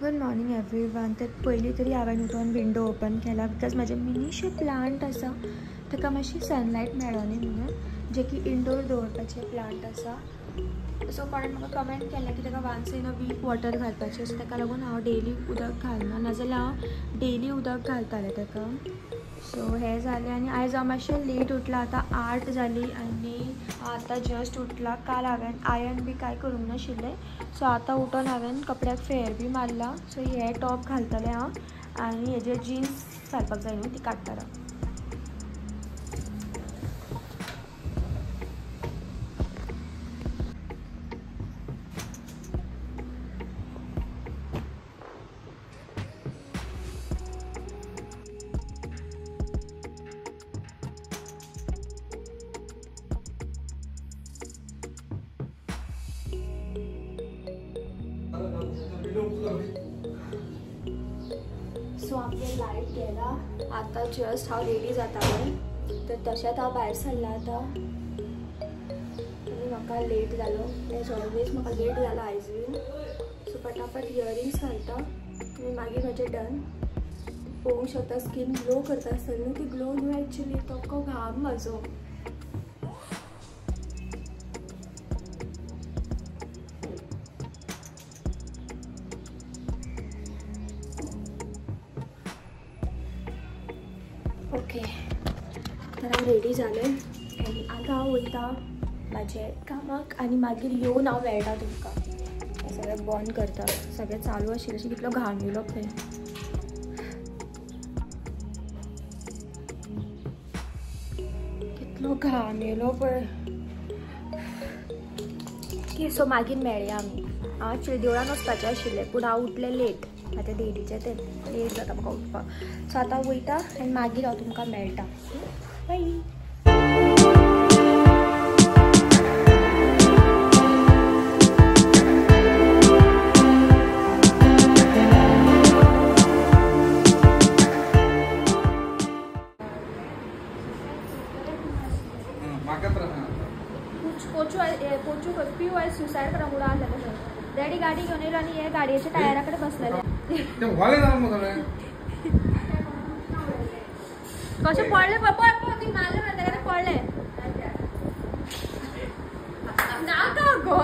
Good morning everyone. तर पयलीं तरी हांवें उठून विंडो ओपन केला बिकॉज म्हाजे मिनीशे प्लांट आसा ताका मातशी सनलायट मेळोनी म्हणून, जे की इंडोर दवरपाचे प्लांट आसा. सो कोणें म्हाका कमेंट केलें की ताका once in a week water घालपाचें, सो ताका लागून हांव डेली उदक घालना, नाजाल्यार हांव डेली उदक घालतालें ताका. सो हें जालें आनी आयज हांव मातशें लेट उठलां. आतां 8 जाली आनी आतां जस्ट उठलां. काल हांवें आयर्न बी कांय करूंक नाशिल्लें, सो आतां उठोन हांवें कपड्याक फेर बी मारला. सो हे टॉप घालतलें हांव आनी हेजेर जिन्स घालपाक जाय न्हू ती काडटलें. सो आमगे लायट गेला. आतां जस्ट हांव रेडी जातालें, तर तशेंच हांव भायर सरलां आतां आनी म्हाका लेट जालो. एज ऑलवेज म्हाका लेट जाला आयज बीन. सो फटाफट इयरिंग्स घालता आनी मागीर म्हजें डन. पळोवंक शकता स्कीन ग्लो करता आसतना न्हू, ती ग्लो न्हू एक्चुली तो घाम म्हजो. ओके, तर हांव रेडी जालें आनी आतां हांव वयता म्हाजे कामाक आनी मागीर येवन हांव मेळटा तुमकां. हें सगळें बंद करता, सगळें चालू आशिल्लें. अशें कितलो घाम येयलो पळय. कितलो घाम येयलो पळय. सो मागीर मेळया आमी. हांव एक्चुली देवळान वचपाचें आशिल्लें पूण हांव उठलें लेट. आतां डेलीचें तें लेट जाता म्हाका उठपाक. सो आतां हांव वयता आनी मागीर हांव तुमकां मेळटा. बाय. पोचू पिऊ आयज सुसायड करा मुडा आसलेलें. डॅडी गाडी घेवन येयलो आनी हे गाडयेच्या टायरा कडेन बसलेले. कशें पडलें पळय ती मारलें मरे तेका पडलें नाका गो.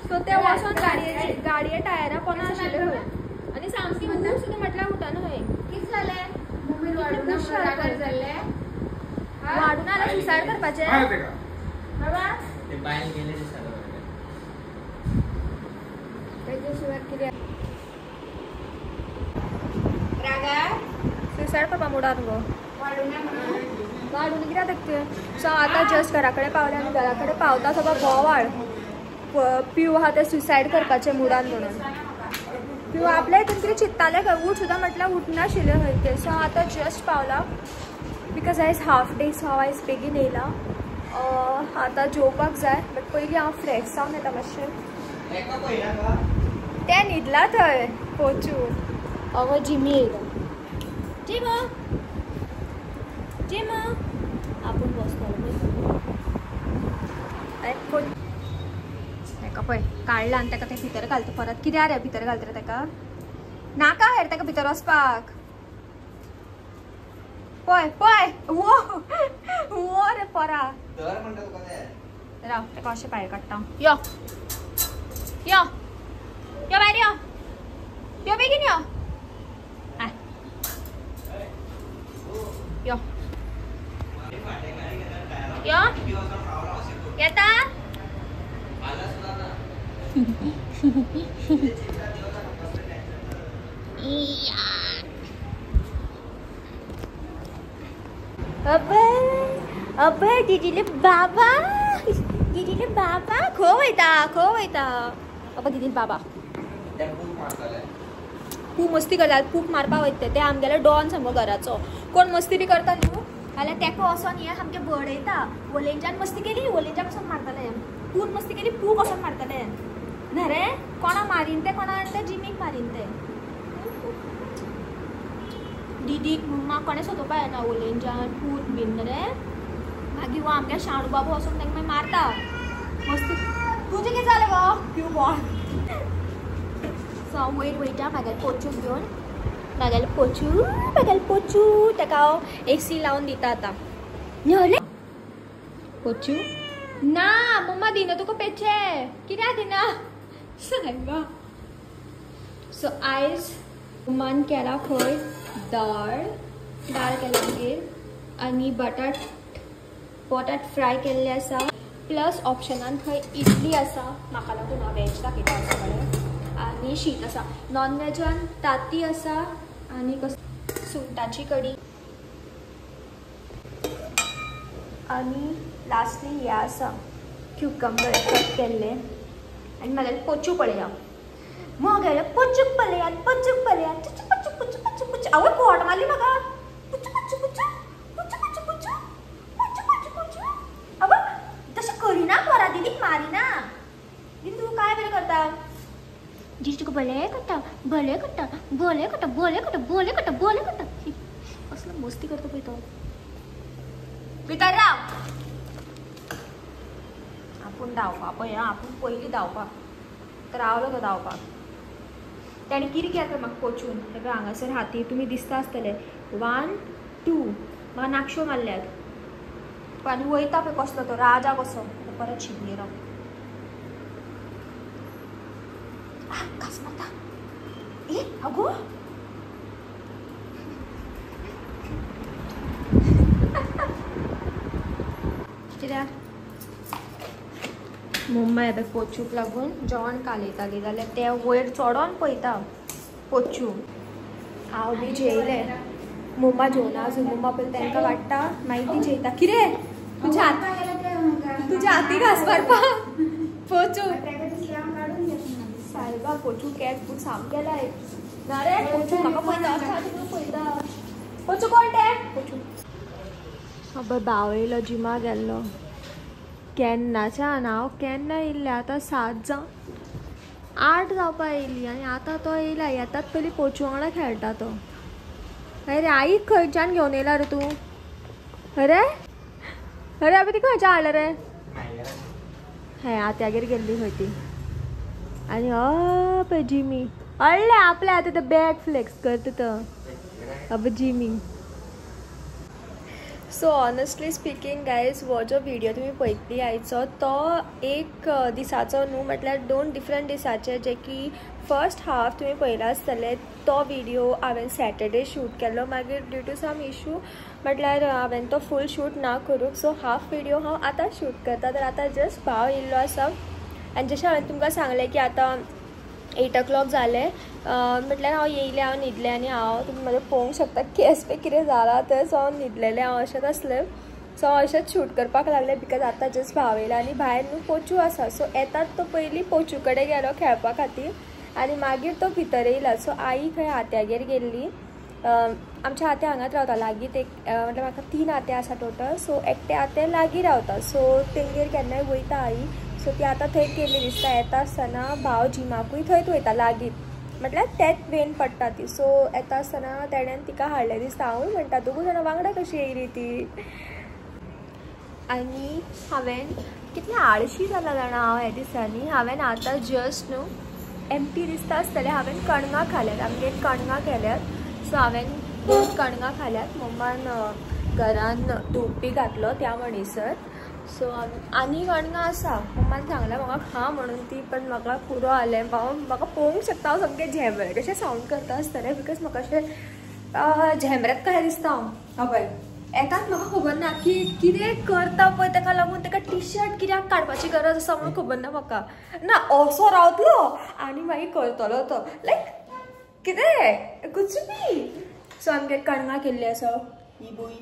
सो ते वचोन गाडये टायरा पोंदा आशिल्ले खंय आनी सामकी म्हणटा सुद्दां म्हटल्यार उठना खंय. कितें जालें? मम्मी वाडून जालें वाडून आल्यार सुसायड करपाचें बाबा. ते बायल गेले ते सगळं तेजे शिवाय कितें रागा सुसायड करपा मुडार गो. वाडून कित्याक तें. सो आतां जस्ट घरा कडेन पावलें आनी घरा कडेन पावता सगळो बोवाळ. पिऊ आहा तें सुसायड करपाचें मुडान म्हणून. पिऊ आपल्या हितून कितें चिंत्तालें खंय, उठ सुद्दां म्हटल्यार उठनाशिल्लें खंय तें. सो आतां जस्ट पावलां बिकॉज आयज हाफ डे, सो हांव आयज बेगीन येयलां. आतां जेवपाक जाय बट पयलीं हांव फ्रेश जावन येता मातशें. तें न्हिदला थंय पोचू. अगो जिमी येयलो. जिमो जिमो आपूण बसतलो ताका पळय काडला आनी ताका तें भितर घालता परत. कित्याक रे भितर घालता रे ताका? नाका हेर ताका भितर वचपाक. पळय पळय वो रे परा. राव ताका अशें भायर काडटा. यो यो यो भायर यो यो बेगीन यो. यो यो येता. अबे दीदीले बाबा खो वयता. अबे दीदीले बाबा खूब मस्ती करता. खूब मारपा वयता ते आमगेलो डॉन सामको घराचो. कोण मस्ती बी करता न्हू जाल्यार तेका वचोन हे सामकें बडयता. ओलेंच्यान मस्ती केली ओलेंच्या कसोन मारतलें. पून मस्ती केली पू कसोन मारतलें न्हय रे. कोणा मारीन ते जिमीक मारीन ते. दीदीक म्हाका कोणें सोदोवपा येना ओलेंच्यान पूत बीन रे. मागीर वो आमगे शाणू बाबू वचोन तांकां मागीर मारता मस्ती. तुजें कितें जालें गो पिऊ बॉल. सो हांव वयर वयता म्हागेले पोचू घेवन म्हागेले पोचू ताका हांव AC लावन दिता आतां न्हय पोचू ना मम्मा दिना तुका पेचे कित्याक दिना सांगा सो आयज मम्मान केला खंय दाळ केला मागीर आनी बटाट फ्राय केल्ले आसा प्लस ऑप्शनान थंय इडली आसा म्हाका लागून हांव वेज दाखयता आसा कडेन आनी शीत आसा नॉन वेजान ताती आसा आनी सुंगटाची कडी आनी लास्टली हे आसा क्युकंबर कट केल्ले आनी म्हागेले पोचू पळया म्हगेले पोचूक पळया आवय कोट मारली म्हाका आवय तशें करिना पोरा दीदीक मारिना दीदी तूं काय बरें करता दीदी तुका भले करता कसलो मस्ती करता पळय तो भितर राव आपूण धांवपा पळय आपूण पयलीं धांवपाक तर रावलो तो धांवपाक ताणें कितें केलें म्हाका पोचून हे हांगासर हाती तुमी दिसता आसतले 1 2 म्हाका नाक्षो मारल्यात आनी वयता पळय कसलो तो राजा कसो परत शिकली राव घास मारता ए आगो कित्याक मम्मा हे पोचूक लागून जेवण कालयताली जाल्यार ते वयर चोडोन पळयता पोचू हांव बी जेयले मम्मा जेवना अजून मम्मा पयलीं तांकां वाडटा मागीर ती जेयता कितें तुज्या हाती घास मारपा पोचू सायबा पोचू कॅट तूं सामकें लायक ना रे पोचू म्हाका पळयता पोचू कोण ते पोचू भाव येयलो जिमा गेल्लो केन्नाच्यान हांव केन्ना येयल्लें आतां 7 जावन 8 जावपा येयली आनी आतां तो येयला येतात पयलीं पोचू वांगडा खेळटा तो अरे आईक खंयच्यान घेवन येयला रे तूं अरे अबे ती खंयच्यान हाडला रे हे आत्यागेर गेल्ली खंय ती आनी पळय जिमी हडले आपले आतां ते बॅग फ्लेक्स करता तो अब Jimmy so honestly speaking guys हो जो व्हिडिओ तुमी पळयतली आयचो तो एक दिसाचो न्हू म्हटल्यार 2 डिफरंट दिसाचे जे की फर्स्ट हाफ तुमी पळयला आसतले तो व्हिडिओ हांवें सॅटर्डे शूट केल्लो मागीर ड्यू टू सम इशू म्हटल्यार हांवें तो फूल शूट ना करूंक सो हाफ व्हिडिओ हांव आतां शूट करता तर आतां जस्ट भाव येयल्लो आसा आनी जशें हांवें तुमकां सांगलें की आतां 8 o'clock जालें म्हटल्यार हांव येयलें हांव न्हिदलें आनी हांव तुमी म्हाजे पळोवंक शकता केस बी कितें जाला तर सो हांव न्हिदलेलें हांव अशेंच आसलें सो हांव अशेंच शूट करपाक लागलें बिकॉज आतां जस्ट भाव येयला आनी भायर न्हू पोचू आसा सो येतात तो पयलीं पोचू कडेन गेलो खेळपा खातीर आनी मागीर तो भितर येयला सो आई खंय आत्यागेर गेल्ली आमच्या आत्या हांगाच रावता लागींच एक म्हटल्यार म्हाका 3 आत्या आसा टोटल सो एकटे आते लागीं रावता सो तेंगेर केन्नाय वयता आई सो ती आतां थंय गेल्ली दिसता येता आसतना भाव जिमाकूय थंयच वयता लागींच म्हटल्यार तेच वेन पडटा ती सो येता आसतना तेणेन तिका हाडलें दिसता हांवूय म्हणटा 2 जाणां वांगडा कशी येयली ती आनी हांवें कितलें आळशी जाला जाणा हांव ह्या दिसांनी हांवें आतां जस्ट न्हू एमटी दिसता आसतलें हांवें कणगां खाल्यात आमगेर कणगां केल्यात सो हांवें 2 कणगां खाल्यात मम्मान घरान धूप बी घातलो त्या म्हणीसर सो आनी कणगां आसा मम्मान सांगलें म्हाका खा म्हणून ती पण म्हाका पुरो आलें म्हाका पळोवंक शकता हांव सामकें झेमरें कशें सावंड करता आसतलें बिकॉज म्हाका अशें झेमरेत कशें दिसता हांव पळय एकाच म्हाका खबर ना की कितें करता पळय ताका लागून ताका टी शर्ट कित्याक काडपाची गरज आसा म्हणून खबर ना म्हाका ना असो रावतलो आनी मागीर करतलो तो लायक कितें कुछ बी सो आमगेर कणगां केल्ली आसा ही बुई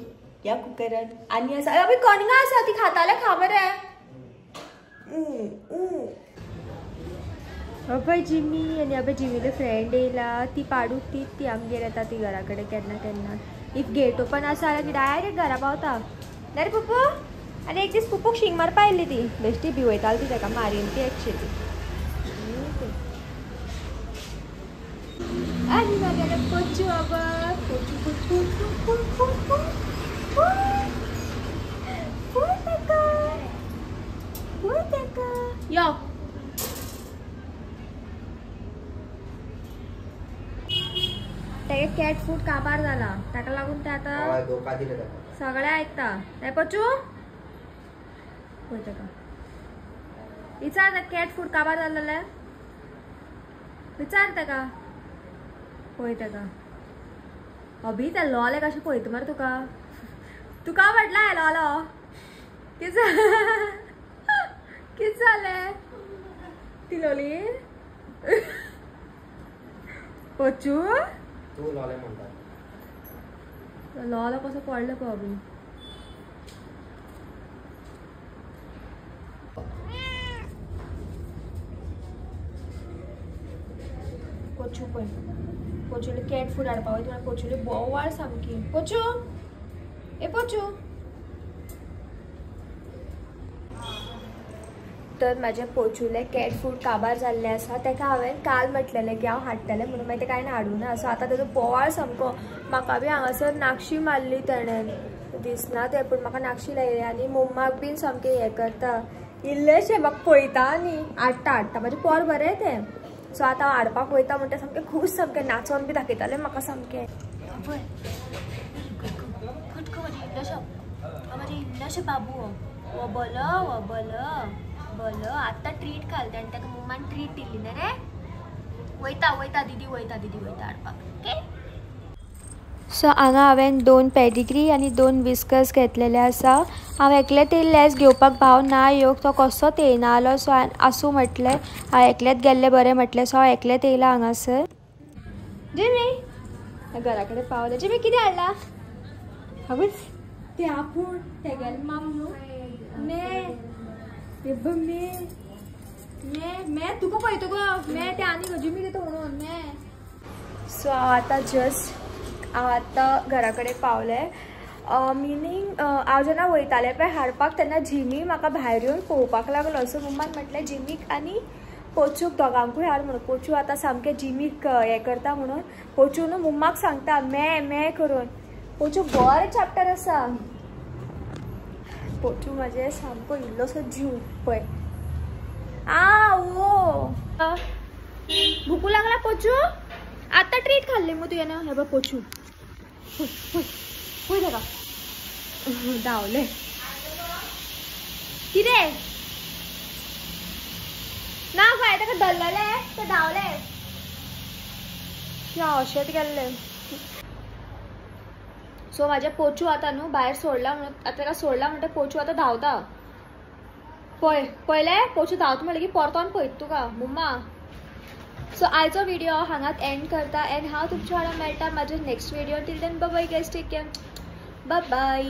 या कुकरान आनी आसा अबे कणगां आसा ती खाताले खा मरे पळय जिमी आनी अबे जिमीले फ्रेंड येयला ती पाडू ती आमगेर येता ती घरा कडेन केन्ना केन्ना इफ गेट ओपन आसा जाल्यार ती डायरेक्ट घरा पावता ना रे पुप्पू आनी एक दीस पुप्पूक शिंग मारपा आयिल्ली ती बेश्टी भिवयताली ती ताका मारीन ती एकशी ती आनी म्हागेले पोचू बाबा पोचू यो ते कॅट फूड काबार जाला ताका लागून ते आता धोका दिले सगळे ऐकता नाही पचू पळयता का विचार कॅट फूड काबार जाल्ले विचार ताका पळयता का अभी त्या लॉले कशें पळयता मरे तुका तुका म्हटला लॉलो कित जालें ती लोली पचू तू लॉले म्हणता लॉला कसं पडलं पळय अभी पोचू पळय पोचूले कॅट फूड हाडपा वयता म्हळ्यार पोचूले बोवाळ सामकी पोचू ए पोचू तर म्हाजे पोचूले कॅट फूड काबार जाल्ले आसा तेका हांवें काल म्हटलेलें की हांव हाडटलें म्हणून मागीर तें कांय हाडूना सो आतां तेजो बोवाळ सामको म्हाका बी हांगासर नाक्षी मारली तेणेन दिसना तें पूण म्हाका नाक्षी लायली आनी मम्माक बीन सामकें हें करता इल्लेशें म्हाका पळयता आनी हाडटा म्हाजें पोर बरें तें सो आतां हांव हाडपाक वयता म्हणटा सामकें खूश सामकें नाचोन बी दाखयतालें म्हाका सामकें म्हजें इल्लेशें बाबू हो बोलो आत्ता ट्रीट घालता आनी ताका मम्मान ट्रीट दिल्ली ना रे वयता दीदी वयता हाडपाक ओके सो हांगा हांवें 2 पेडिग्री आनी 2 विस्कर्स घेतलेले आसा हांव एकलेंच येयल्लें घेवपाक भाव ना येवंक तो कसोच येयना जालो सो आसूं म्हटलें हांव एकलेंच गेल्लें बरें म्हटलें सो हांव एकलेंच येयलां हांगासर जिमी घरा कडेन पावलें जिमी कितें हाडलां हांवें ते आपूण ते गेले मामू मैं तुका पळयता गो मैं ते आनी जिमी घेता म्हणून मैं सो हांव आतां घरा कडेन पावलें मिनींग हांव जेन्ना वयतालें पळय हाडपाक तेन्ना जिमी म्हाका भायर येवन पळोवपाक लागलो सो मम्मान म्हटलें जिमीक आनी पोचूक दोगांकूय हाड म्हणून पोचू आतां सामकें जिमीक हें करता म्हणून पोचू न्हू मम्माक सांगता मे करून पोचू बरें चॅप्टर आसा पोचू म्हाजें सामको इल्लोसो जीव पळय ओ भुकू लागला पोचू आतां ट्रीट खाल्ली मग तुवें हे बघ पोचू पळय ताका धांवलें कितें ना खंय ताका धरलेलें तें धांवलें अशेंच गेल्लें सो म्हाजें पोचू आतां न्हू भायर सोडला म्हणून आतां ताका सोडला म्हणटा पोचू आतां धांवता पळयलें पोचू धांवता म्हणलें की परतोन पळयता तुका मम्मा सो आयचो व्हिडिओ हांगाच एंड करता एंड हांव तुमच्या वांगडा मेळटा म्हाज्या next video till then bye bye guys take care bye bye